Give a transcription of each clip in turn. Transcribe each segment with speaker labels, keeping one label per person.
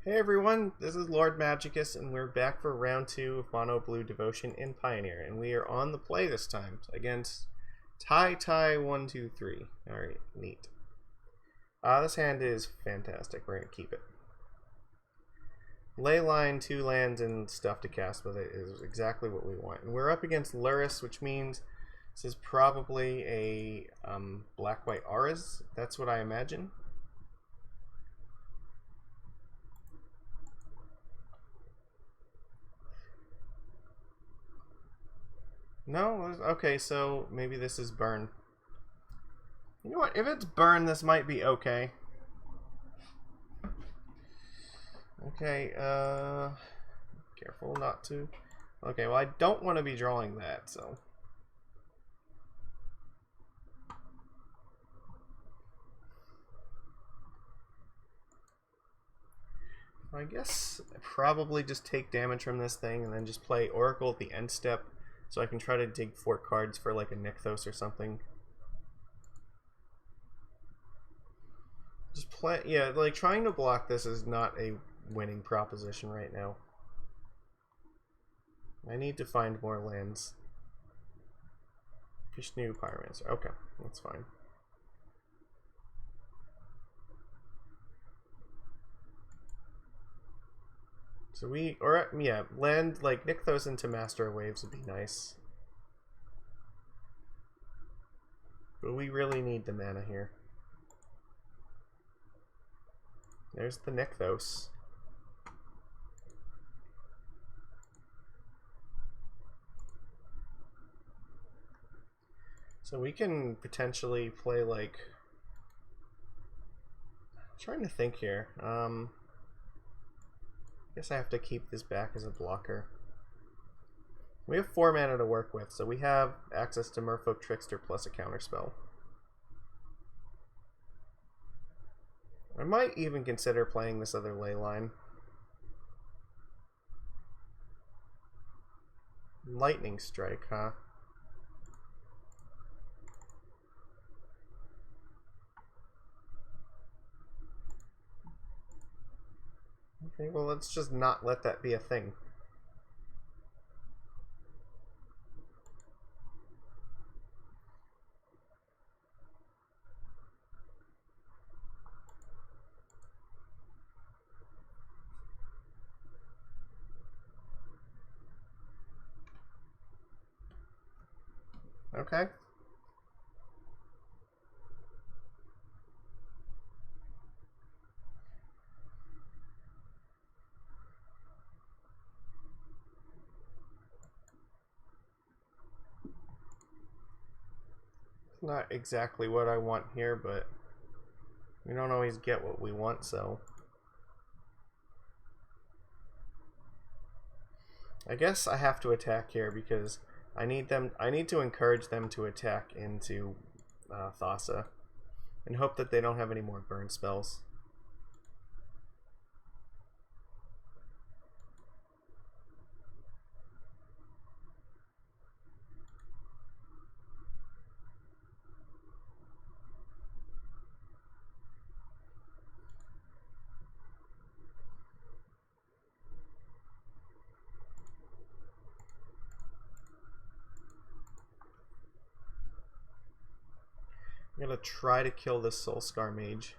Speaker 1: Hey everyone, this is Lord Magicus, and we're back for round 2 of Mono Blue Devotion in Pioneer, and we are on the play this time against Tai123. Alright, neat. This hand is fantastic, we're going to keep it. Leyline, 2 lands, and stuff to cast with it is exactly what we want. And we're up against Luris, which means this is probably a black-white auras. That's what I imagine. No? Okay, so maybe this is burn. You know what? If it's burn, this might be okay. Okay, careful not to. Okay, well, I don't want to be drawing that, so. I guess probably just take damage from this thing and then just play Oracle at the end step so I can try to dig 4 cards for like a Nykthos or something. Just play, yeah, like trying to block this is not a winning proposition right now. I need to find more lands. Vishnu Pyromancer, okay, that's fine. So we, or yeah, land like Nykthos into Master of Waves would be nice. But we really need the mana here. There's the Nykthos. So we can potentially play like, I'm trying to think here. I guess I have to keep this back as a blocker. We have 4 mana to work with, so we have access to Merfolk Trickster plus a counterspell. I might even consider playing this other Leyline. Lightning Strike, huh? Okay, well, let's just not let that be a thing. Okay. Not exactly what I want here, but we don't always get what we want, so I guess I have to attack here because I need to encourage them to attack into Thassa and hope that they don't have any more burn spells. I'm gonna try to kill this Soulscar Mage.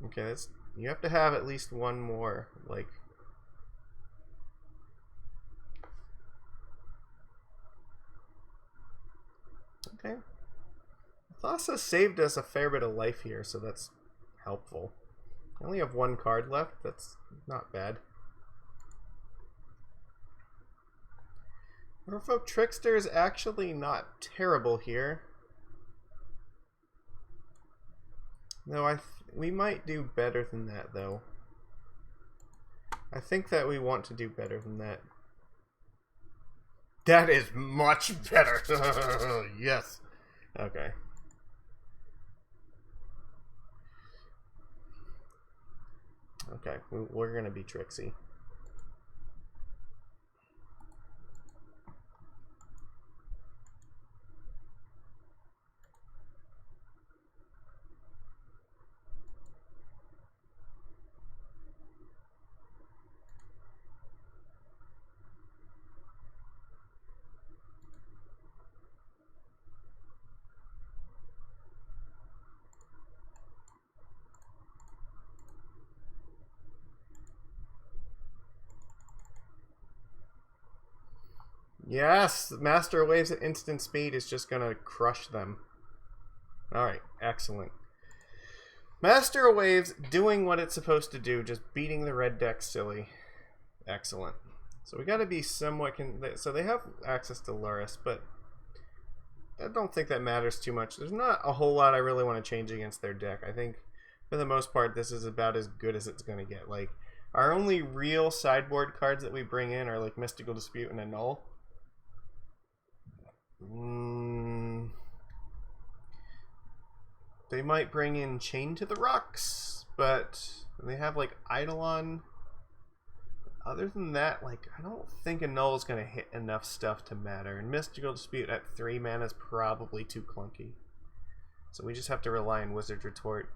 Speaker 1: Okay, that's, you have to have at least one more, like. Okay. Thassa saved us a fair bit of life here, so that's helpful. I only have 1 card left, that's not bad. Merfolk Trickster is actually not terrible here. No, we might do better than that, though. I think that we want to do better than that. That is much better. Yes. Okay. Okay, we're gonna be tricksy. Yes, Master Waves at instant speed is just gonna crush them. Alright, excellent. Master Waves doing what it's supposed to do, just beating the red deck silly. Excellent. So we gotta be somewhat... So they have access to Luris, but I don't think that matters too much. There's not a whole lot I really want to change against their deck. I think, for the most part, this is about as good as it's gonna get. Like, our only real sideboard cards that we bring in are, like, Mystical Dispute and Annul. They might bring in Chain to the Rocks, but they have like Eidolon. Other than that, like, I don't think Annul is going to hit enough stuff to matter. And Mystical Dispute at 3 mana is probably too clunky. So we just have to rely on Wizard's Retort.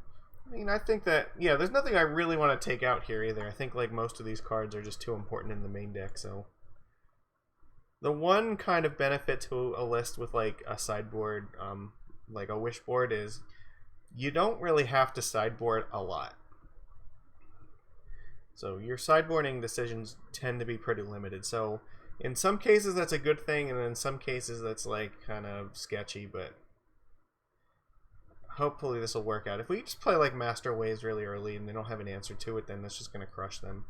Speaker 1: I mean, I think that, yeah, there's nothing I really want to take out here either. I think like most of these cards are just too important in the main deck, so... The one kind of benefit to a list with like a sideboard, like a wish board, is you don't really have to sideboard a lot. So your sideboarding decisions tend to be pretty limited. So in some cases that's a good thing, and in some cases that's like kind of sketchy, but hopefully this will work out. If we just play like Master Waves really early and they don't have an answer to it, then that's just going to crush them.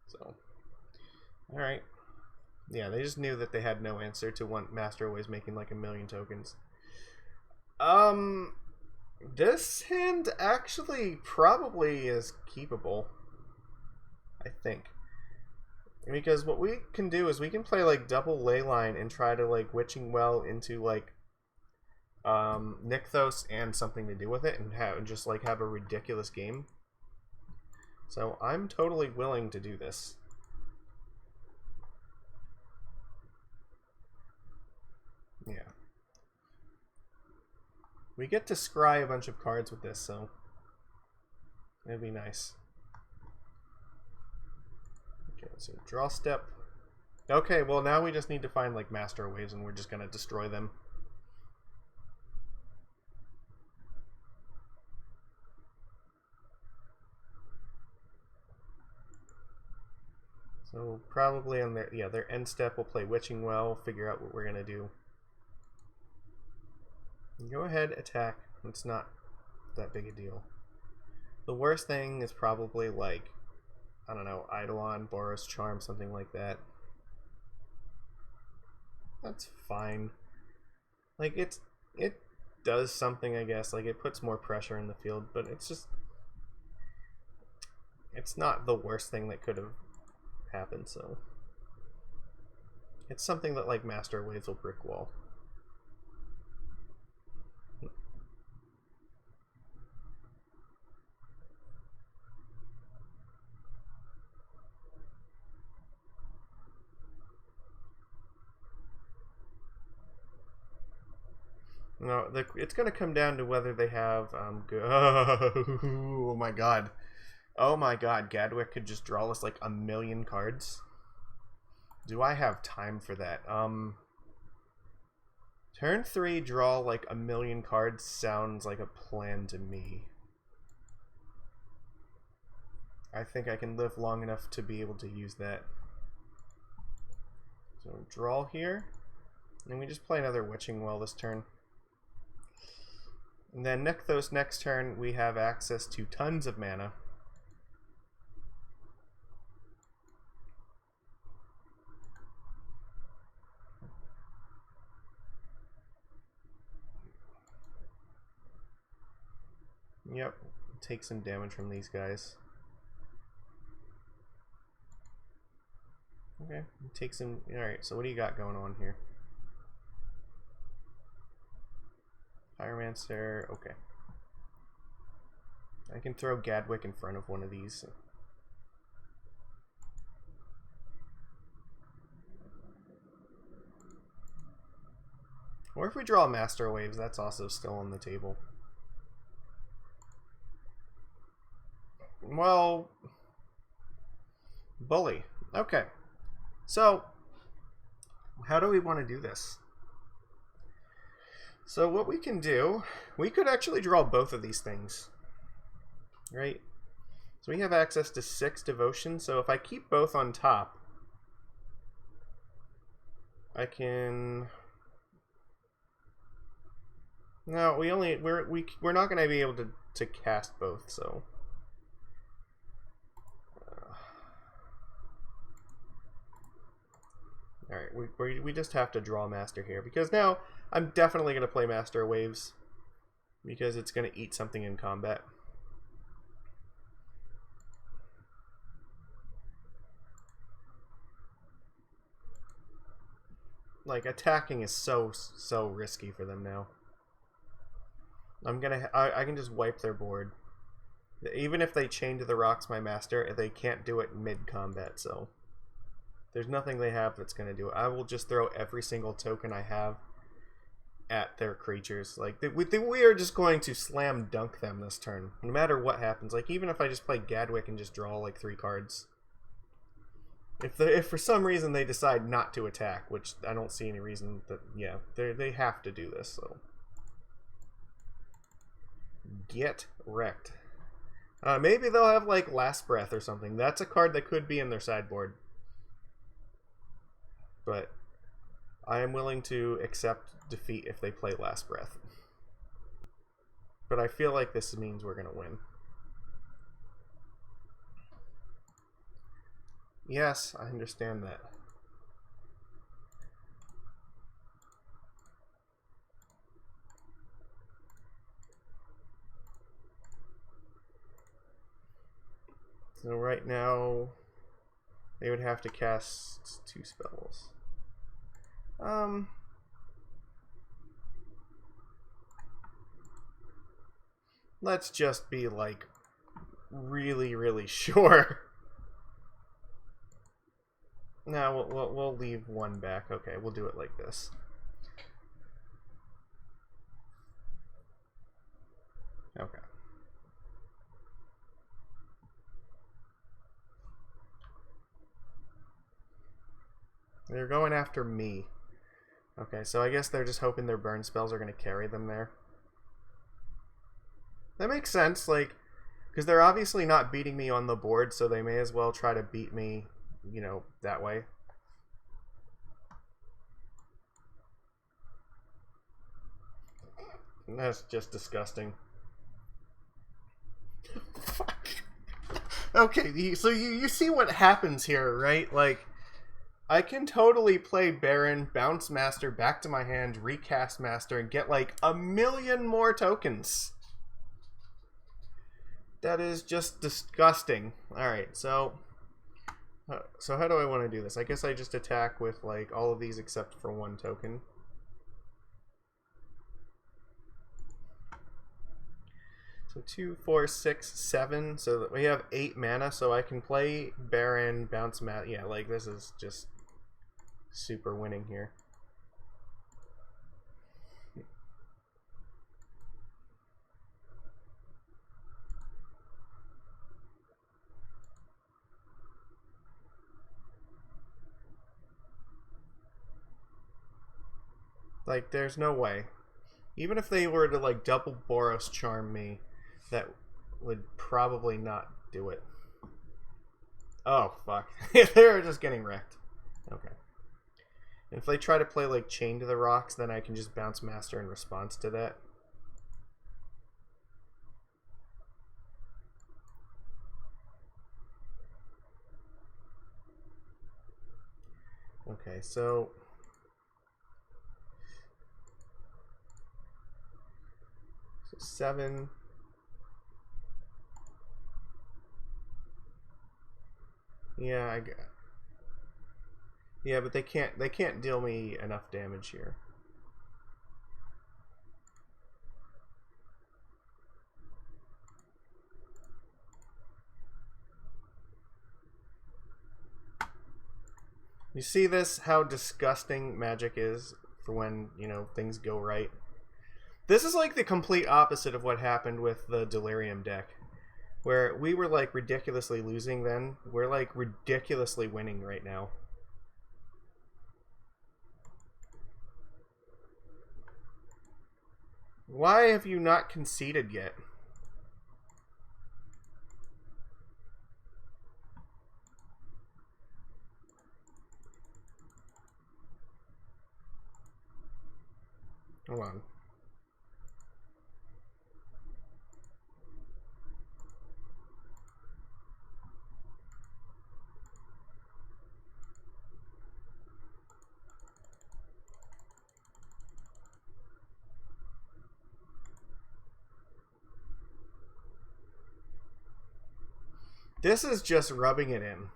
Speaker 1: So, alright. Yeah, they just knew that they had no answer to one Master Waves making like 1,000,000 tokens. This hand actually probably is keepable, I think. Because what we can do is we can play like double Leyline and try to like Witching Well into like Nykthos and something to do with it, and just like have a ridiculous game. So I'm totally willing to do this. Yeah. We get to scry a bunch of cards with this, so it'd be nice. Okay, so draw step. Okay, well now we just need to find like Master Waves and we're just gonna destroy them. So probably on their end step we'll play Witching Well, figure out what we're gonna do. Go ahead, attack. It's not that big a deal. The worst thing is probably like, I don't know, Eidolon, Boros, Charm, something like that. That's fine. Like, it does something, I guess. Like, it puts more pressure in the field, but it's just... It's not the worst thing that could have happened, so... It's something that, like, Master Waves will brick wall. No, it's going to come down to whether they have... oh my god. Oh my god, Gadwick could just draw us like 1,000,000 cards. Do I have time for that? Turn 3, draw like 1,000,000 cards sounds like a plan to me. I think I can live long enough to be able to use that. So draw here. And we just play another Witching Well this turn. And then Nykthos next turn, we have access to tons of mana. Yep, take some damage from these guys. Okay, take some. Alright, so what do you got going on here? Pyromancer, okay. I can throw Gadwick in front of one of these. Or if we draw Master Waves, that's also still on the table. Well, Bully. Okay. So, how do we want to do this? So what we can do, we could actually draw both of these things. Right? So we have access to 6 devotion, so if I keep both on top, I can... No, we're not going to be able to cast both, so... Alright, we just have to draw Master here, because now I'm definitely going to play Master Waves, because it's going to eat something in combat. Like, attacking is so risky for them now. I can just wipe their board. Even if they chain to the rocks my Master, they can't do it mid-combat, so... There's nothing they have that's going to do it. I will just throw every single token I have at their creatures. Like, we are just going to slam dunk them this turn, no matter what happens. Like, even if I just play Gadwick and just draw, like, 3 cards. If for some reason they decide not to attack, which I don't see any reason that, yeah, they have to do this, so. Get wrecked. Maybe they'll have, like, Last Breath or something. That's a card that could be in their sideboard. But I am willing to accept defeat if they play Last Breath. But I feel like this means we're going to win. Yes, I understand that. So right now, they would have to cast 2 spells. Let's just be, like, really sure. No, we'll leave 1 back. Okay, we'll do it like this. Okay. They're going after me. Okay, so I guess they're just hoping their burn spells are going to carry them there. That makes sense, like, because they're obviously not beating me on the board, so they may as well try to beat me, you know, that way. That's just disgusting. Fuck. Okay, so you see what happens here, right? Like, I can totally play Baron, bounce Master back to my hand, recast Master, and get like 1,000,000 more tokens. That is just disgusting. Alright, so how do I want to do this? I guess I just attack with like all of these except for 1 token. So 2, 4, 6, 7. So we have 8 mana, so I can play Baron, bounce Master. Yeah, like this is just super winning here. Like, there's no way. Even if they were to, like, double Boros charm me, that would probably not do it. Oh, fuck. They're just getting wrecked. Okay. And if they try to play, like, Chain to the Rocks, then I can just bounce Master in response to that. Okay, so 7. Yeah, Yeah, but they can't deal me enough damage here. You see this? How disgusting Magic is for when, things go right. This is like the complete opposite of what happened with the Delirium deck. Where we were like ridiculously losing then. We're like ridiculously winning right now. Why have you not conceded yet? Hold on. This is just rubbing it in.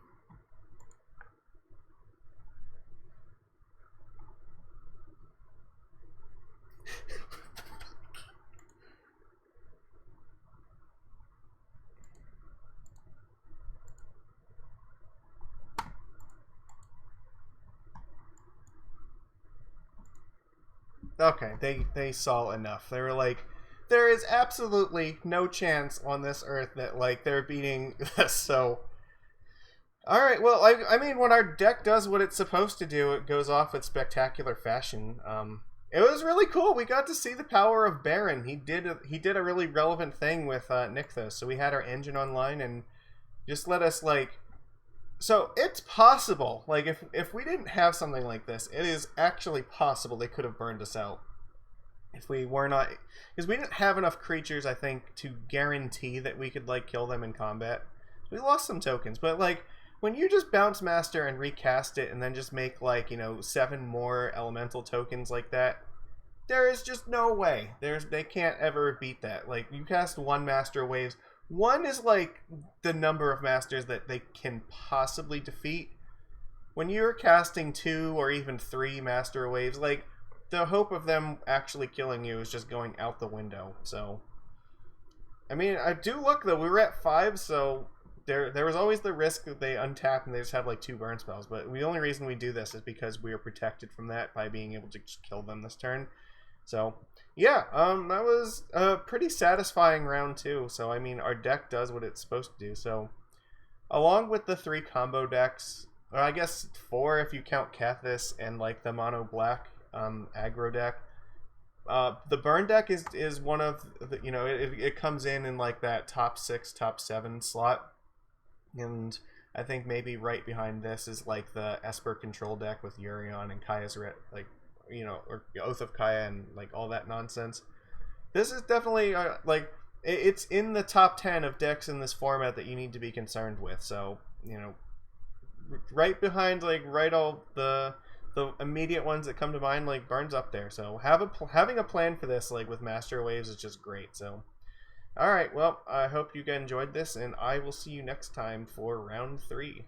Speaker 1: Okay, they saw enough. They were like, there is absolutely no chance on this earth that like they're beating this. So, all right. Well, I mean, when our deck does what it's supposed to do, it goes off with spectacular fashion. It was really cool. We got to see the power of Baron. He did a really relevant thing with Nykthos. So we had our engine online and just let us like. So it's possible. Like if we didn't have something like this, it is actually possible they could have burned us out if we were not, because we didn't have enough creatures, I think, to guarantee that we could like kill them in combat. We lost some tokens, but like when you just bounce master and recast it and then just make like 7 more elemental tokens like that, there is just no way. They can't ever beat that. Like you cast 1 master waves. 1 is like the number of masters that they can possibly defeat. When you're casting 2 or even 3 master waves, like the hope of them actually killing you is just going out the window. So, I mean, I do look though. We were at 5, so there was always the risk that they untap and they just have like 2 burn spells. But the only reason we do this is because we are protected from that by being able to just kill them this turn. So yeah, that was a pretty satisfying round 2. So I mean, our deck does what it's supposed to do. So along with the 3 combo decks, or I guess 4 if you count Kathis and like the mono black aggro deck. The burn deck is one of the, it comes in like that top 6, top 7 slot, and I think maybe right behind this is like the Esper control deck with Urion and Kaya's like or Oath of Kaya and like all that nonsense. This is definitely like it's in the top 10 of decks in this format that you need to be concerned with. So right behind like all the immediate ones that come to mind, like Burn's up there. So having a plan for this, like with Master Waves, is just great. So, all right, well, I hope you guys enjoyed this, and I will see you next time for round 3.